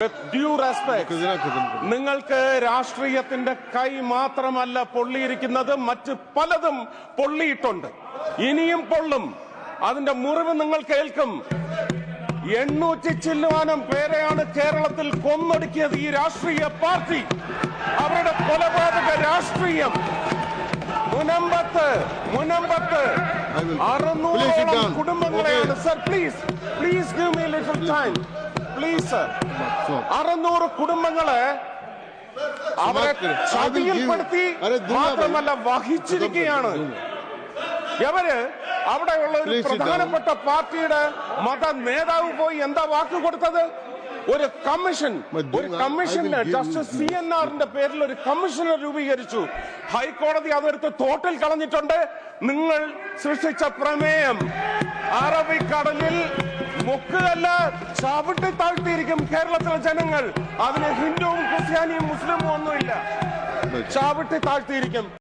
With due respect, നിങ്ങൾക്ക് രാഷ്ട്രീയത്തിന്റെ കൈ മാത്രമല്ല പൊള്ളിയിരിക്കുന്നത്, മറ്റ് പലതും പൊള്ളിയിട്ടുണ്ട്, ഇനിയും പൊള്ളും. അതിന്റെ മുറിവ് നിങ്ങൾ കേൾക്കും. 800 ചില്ലുവാനം പേരെയാണ് കേരളത്തിൽ കൊന്നൊടുക്കിയത് ഈ രാഷ്ട്രീയ പാർട്ടി. അവരുടെ കൊലപാതക രാഷ്ട്രീയം മുനമ്പത്ത് 600 കുടുംബങ്ങളെയാണ്. Sir please give me little time please sir. 600 കുടുംബങ്ങളെ അവരെ ചതിയിൽപ്പെടുത്തി മാത്രമല്ല വഹിച്ചിരിക്കുകയാണ്. അവര് അവിടെയുള്ള ഒരു പ്രധാനപ്പെട്ട പാർട്ടിയുടെ മത നേതാവ് പോയി എന്താ വാക്ക് കൊടുത്തത്? ഒരു കമ്മീഷൻ ജസ്റ്റിസ് CNRന്റെ പേരിൽ ഒരു കമ്മീഷനെ രൂപീകരിച്ചു. ഹൈക്കോടതി അതെടുത്ത് തോട്ടിൽ കളഞ്ഞിട്ടുണ്ട്. നിങ്ങൾ സൃഷ്ടിച്ച പ്രമേയം അറബിക്കടലിൽ മുക്കുകല്ല, ചവിട്ടി താഴ്ത്തിയിരിക്കും കേരളത്തിലെ ജനങ്ങൾ. അതിന് ഹിന്ദുവും ക്രിസ്ത്യാനിയും മുസ്ലിമും ഒന്നുമില്ല, ചവിട്ടി താഴ്ത്തിയിരിക്കും.